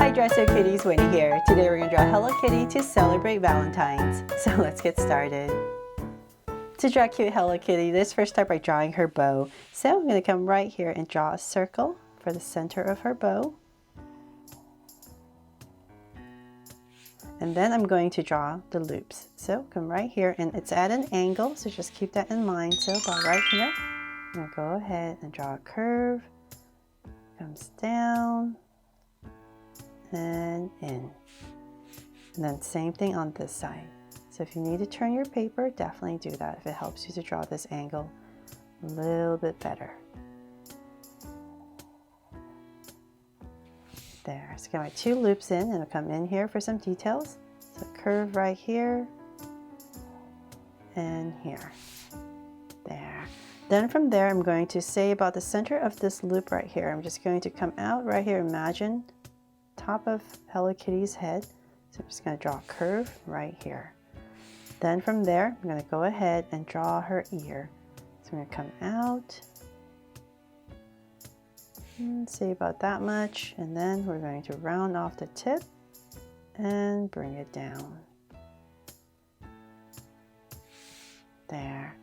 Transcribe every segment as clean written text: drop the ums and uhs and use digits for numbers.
Hi Dresser Kitties, Winnie here. Today we're going to draw Hello Kitty to celebrate Valentine's. So let's get started. To draw cute Hello Kitty, let's first start by drawing her bow. So I'm going to come right here and draw a circle for the center of her bow. And then I'm going to draw the loops. So come right here, and it's at an angle, so just keep that in mind. So about right here, I'm going to go ahead and draw a curve. Comes down and in. And then same thing on this side. So if you need to turn your paper, definitely do that if it helps you to draw this angle a little bit better. There, so get my two loops in, and I'll come in here for some details. So curve right here and here. There. Then from there, I'm going to say about the center of this loop right here. I'm just going to come out right here. Imagine top of Hello Kitty's head. So I'm just going to draw a curve right here. Then from there, I'm going to go ahead and draw her ear. So I'm going to come out and say about that much. And then we're going to round off the tip and bring it down. There.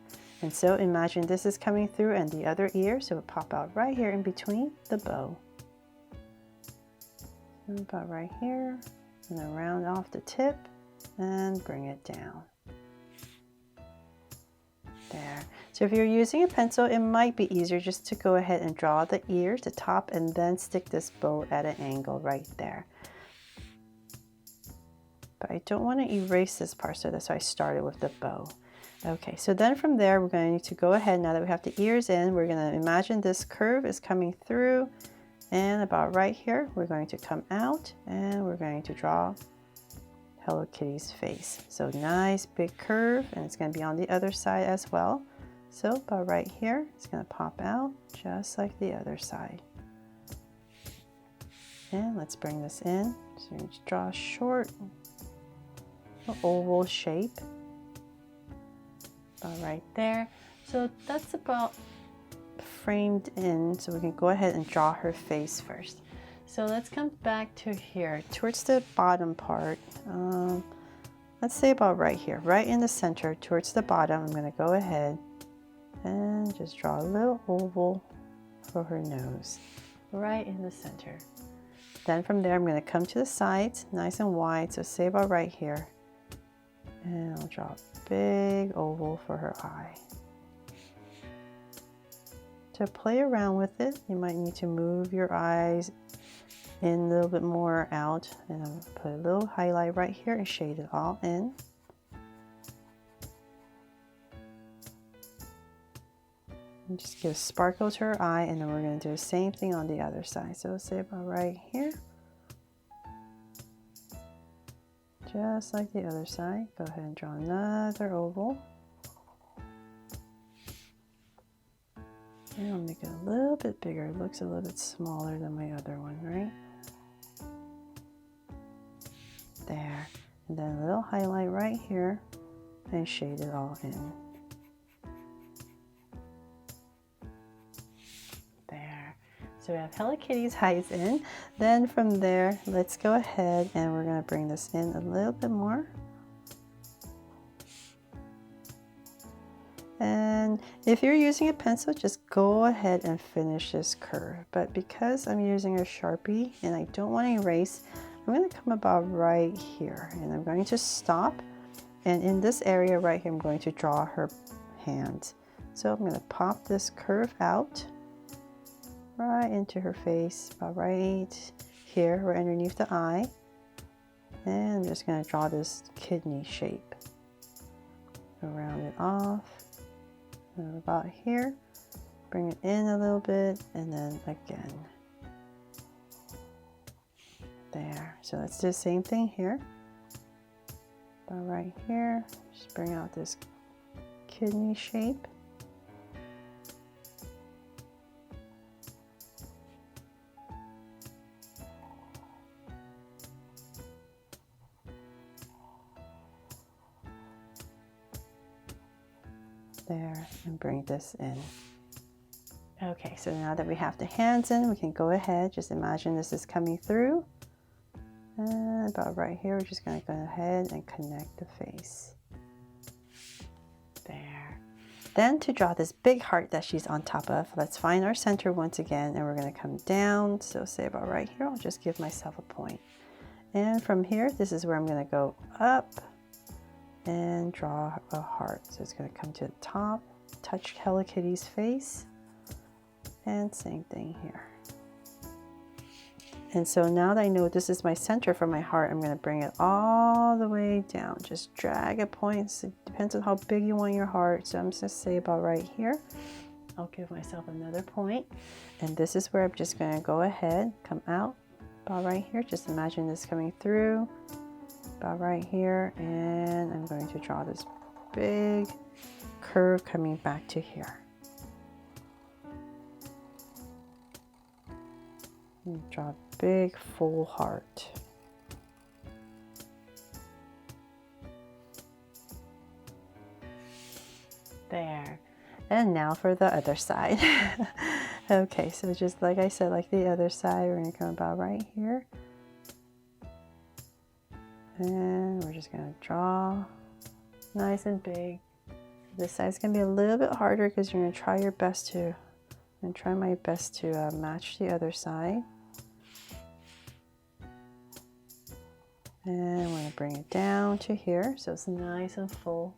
And so imagine this is coming through and the other ear, so it would pop out right here in between the bow. So about right here, and then round off the tip and bring it down. There. So if you're using a pencil, it might be easier just to go ahead and draw the ears, the top, and then stick this bow at an angle right there. But I don't want to erase this part, so that's why I started with the bow. Okay, so then from there, we're going to go ahead, now that we have the ears in, we're going to imagine this curve is coming through, and about right here, we're going to come out, and we're going to draw Hello Kitty's face. So nice big curve, and it's going to be on the other side as well. So about right here, it's going to pop out, just like the other side. And let's bring this in. So we're going to draw a short oval shape. Right there. So that's about framed in, so we can go ahead and draw her face first. So let's come back to here towards the bottom part. Let's say about right here, right in the center towards the bottom. I'm going to go ahead and just draw a little oval for her nose right in the center. Then from there, I'm going to come to the sides nice and wide, so say about right here, and I'll draw a big oval for her eye. To play around with it, you might need to move your eyes in a little bit more out, and I'll put a little highlight right here and shade it all in. And just give sparkle to her eye, and then we're going to do the same thing on the other side. So say about right here. Just like the other side, go ahead and draw another oval. And I'll make it a little bit bigger. It looks a little bit smaller than my other one, right? There. And then a little highlight right here and shade it all in. There. So we have Hello Kitty's eyes in. Then from there, let's go ahead and we're going to bring this in a little bit more. And if you're using a pencil, just go ahead and finish this curve. But because I'm using a Sharpie and I don't want to erase, I'm going to come about right here, and I'm going to stop. And in this area right here, I'm going to draw her hands. So I'm going to pop this curve out right into her face, about right here, right underneath the eye. And I'm just going to draw this kidney shape. Round it off. And about here, bring it in a little bit, and then again. There. So let's do the same thing here. About right here, just bring out this kidney shape. There, and bring this in. Okay, so now that we have the hands in, we can go ahead, just imagine this is coming through And about right here, we're just going to go ahead and connect the face. There. Then to draw this big heart that she's on top of, let's find our center once again, and we're going to come down. So say about right here, I'll just give myself a point. And from here, this is where I'm going to go up and draw a heart. So it's going to come to the top, touch Hello Kitty's face, and same thing here. And so now that I know this is my center for my heart, I'm going to bring it all the way down. Just drag a point. So it depends on how big you want your heart. So I'm just going to say about right here. I'll give myself another point. And this is where I'm just going to go ahead, come out about right here. Just imagine this coming through about right here. And I'm going to draw this big curve coming back to here. And draw a big full heart. There. And now for the other side. Okay, so just like I said, like the other side, we're going to come about right here. And we're just going to draw nice and big. This side's going to be a little bit harder because you're going to try your best to, and try my best to match the other side. And I'm going to bring it down to here so it's nice and full.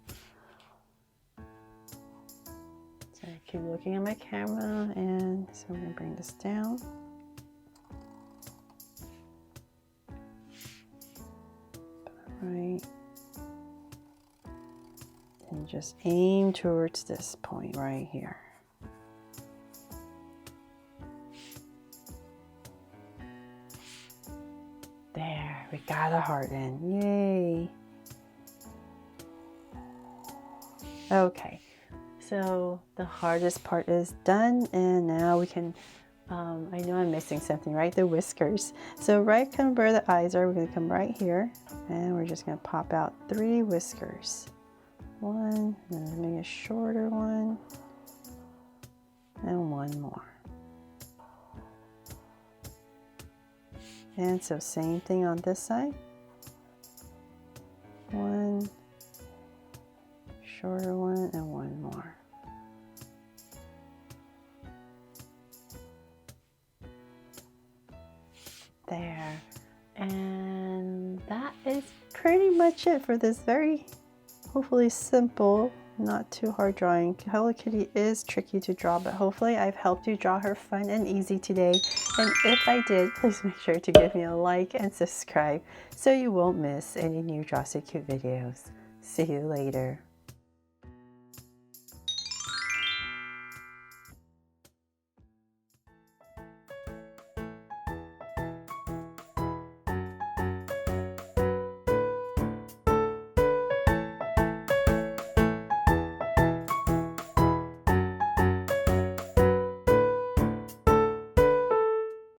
So I keep looking at my camera, and so I'm going to bring this down. Right. And just aim towards this point right here. There, we got a heart in. Yay! Okay, so the hardest part is done, and now we can, I know I'm missing something, right? The whiskers. So right come where the eyes are, we're going to come right here, and we're just going to pop out 3 whiskers. One, and then maybe a shorter one, and one more. And so same thing on this side. One, shorter one, and one more. There. And that is pretty much it for this very, hopefully simple, not too hard drawing. Hello Kitty is tricky to draw, but hopefully I've helped you draw her fun and easy today. And if I did, please make sure to give me a like and subscribe so you won't miss any new Draw So Cute videos. See you later.